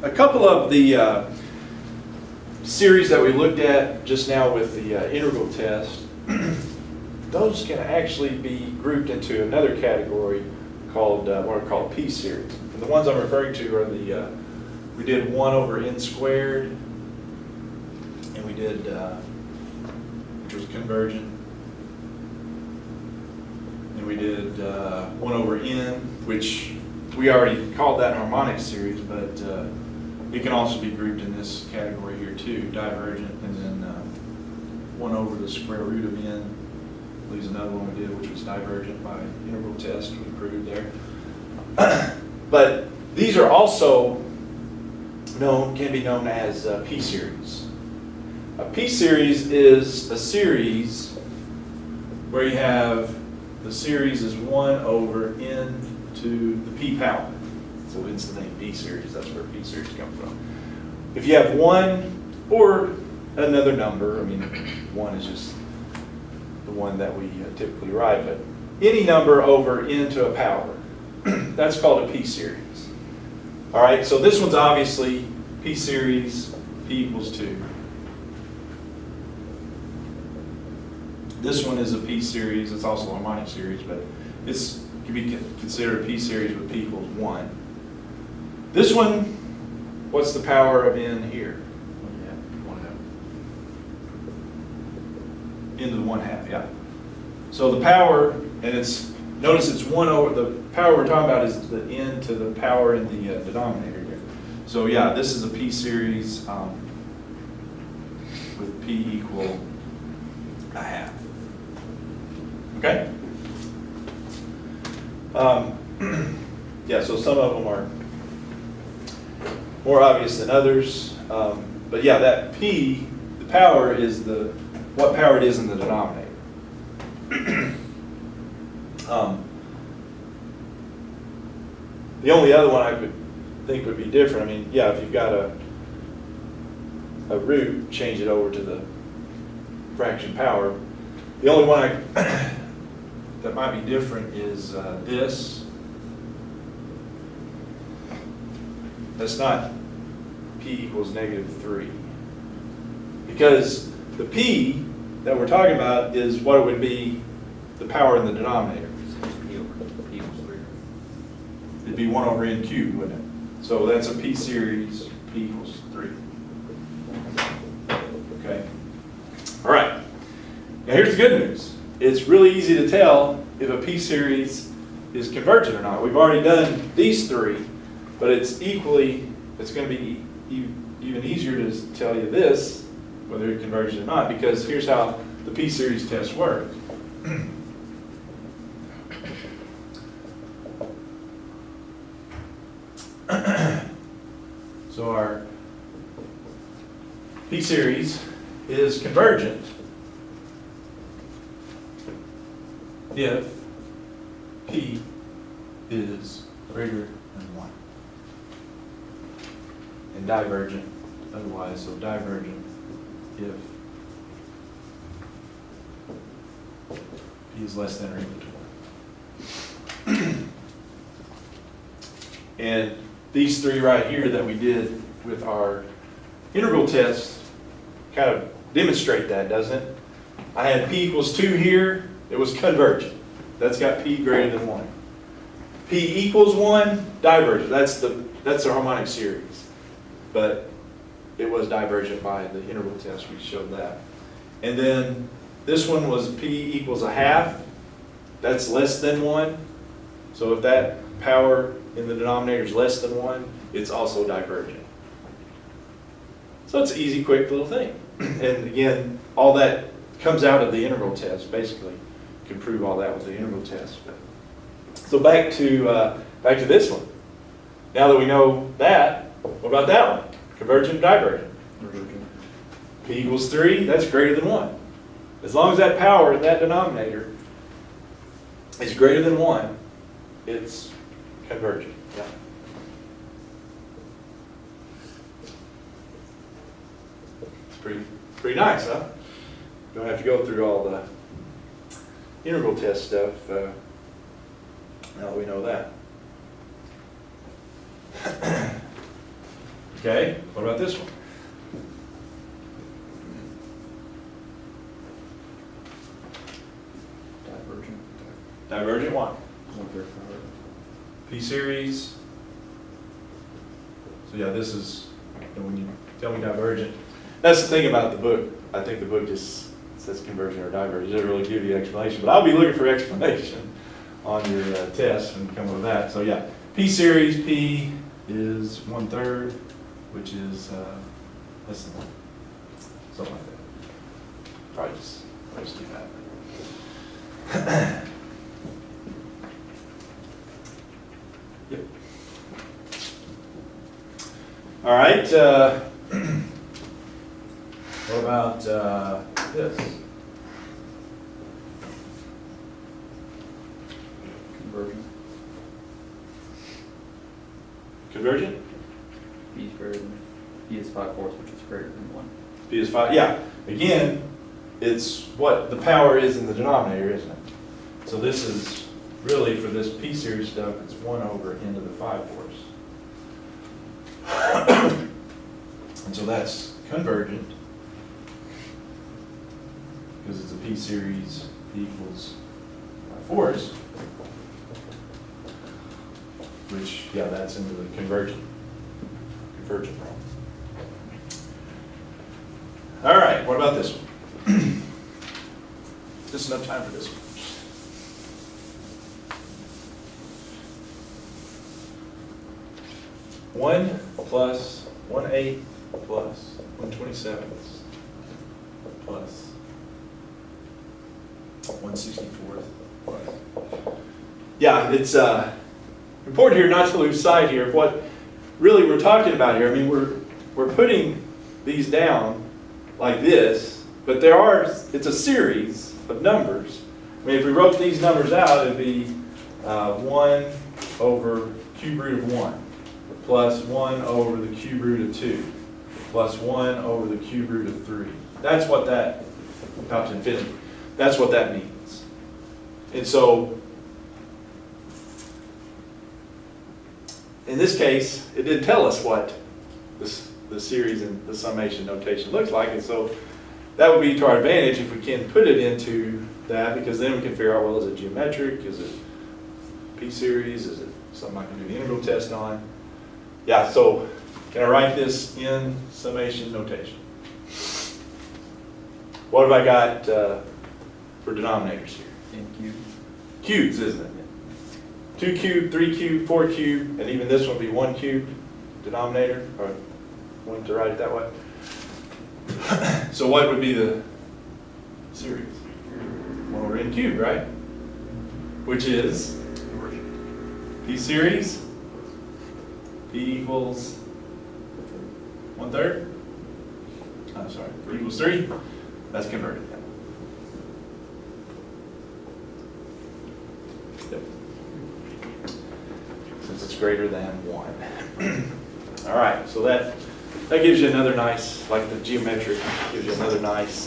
a couple of the series that we looked at just now with the integral test, those can actually be grouped into another category called what are called p-series. And the ones I'm referring to are the, we did 1 over n squared, and we did, which was convergent, and we did 1 over n, which we already called that harmonic series, but it can also be grouped in this category here too, divergent, and then 1 over the square root of n leaves another one we did, which was divergent by integral test, we proved there. But these are also can be known as p-series. A p-series is a series where you have the series is 1 over n to the p power. So it's the name p-series, that's where p-series comes from. If you have 1 or another number, I mean 1 is just the one that we typically write, but any number over n to a power, that's called a p-series. All right, so this one's obviously p-series, p equals 2. This one is a p-series, it's also a harmonic series, but it can be considered a p-series with p equals 1. This one, what's the power of n here? 1/2. N to the 1/2, yeah. So the power, and notice it's 1 over, the power we're talking about is the n to the power in the denominator here. So yeah, this is a p-series with p equal 1/2. Okay? Yeah, so some of them are more obvious than others. But yeah, that p, the power is what power it is in the denominator. The only other one I could think would be different, I mean, yeah, if you've got a root, change it over to the fraction power. The only one that might be different is this. That's not p equals -3. Because the p that we're talking about is what it would be, the power in the denominator. P equals 3. It'd be 1 over n cubed, wouldn't it? So that's a p-series, p equals 3. Okay? All right. Now here's the good news. It's really easy to tell if a p-series is convergent or not. We've already done these 3, but it's going to be even easier to tell you this, whether it's convergent or not, because here's how the p-series test works. So our p-series is convergent if p is greater than 1. And divergent otherwise, so divergent if p is less than or equal to 1. And these 3 right here that we did with our integral test kind of demonstrate that, doesn't it? I had p equals 2 here, it was convergent. That's got p greater than 1. P equals 1, divergent. That's the harmonic series. But it was divergent by the integral test, we showed that. And then this one was p equals 1/2. That's less than 1. So if that power in the denominator is less than 1, it's also divergent. So it's an easy, quick little thing. And again, all that comes out of the integral test, basically. You can prove all that with the integral test. So back to this one. Now that we know that, what about that one? Convergent, divergent. P equals 3, that's greater than 1. As long as that power in that denominator is greater than 1, it's convergent. Yeah. It's pretty nice, huh? Don't have to go through all the integral test stuff. Now that we know that. Okay, what about this one? Divergent. Divergent what? 1/3 power. P series. So yeah, this is, when you tell me divergent, that's the thing about the book. I think the book just says conversion or divergent. It doesn't really give you explanation, but I'll be looking for explanation on your test when you come with that. So yeah, P series, P is 1/3, which is less than 1. Something like that. Probably just do that. Yep. All right. What about this? Conversion. Convergent? P is greater than, P is 5/4, which is greater than 1. P is 5. Yeah. Again, it's what the power is in the denominator, isn't it? So this is really, for this P series stuff, it's 1 over into the 5/4. And so that's convergent, because it's a P series equals 5/4, which, yeah, that's into the convergent realm. All right, what about this one? Just enough time for this one. One plus 1/8 plus 1/27 plus 1/64 plus. Yeah, it's important here not to lose sight here of what really we're talking about here. I mean, we're putting these down like this, but it's a series of numbers. I mean, if we wrote these numbers out, it'd be 1 over cube root of 1. Plus 1 over the cube root of 2, plus 1 over the cube root of 3. That's what that, out to infinity, that's what that means. And so, in this case, it didn't tell us what the series and the summation notation looks like, and so that would be to our advantage if we can put it into that, because then we can figure out, well, is it geometric, is it P series, is it something I can do the integral test on? Yeah, so can I write this in summation notation? What have I got for denominators here? And cube. Cubes, isn't it? 2 cubed, 3 cubed, 4 cubed, and even this one would be 1 cubed denominator, or want to write it that way. So what would be the series? 1 over n cubed, right? Which is P series. P equals 1/3. I'm sorry, P equals 3. That's converted. Yep. Since it's greater than 1. All right, so that gives you another nice, like the geometric, gives you another nice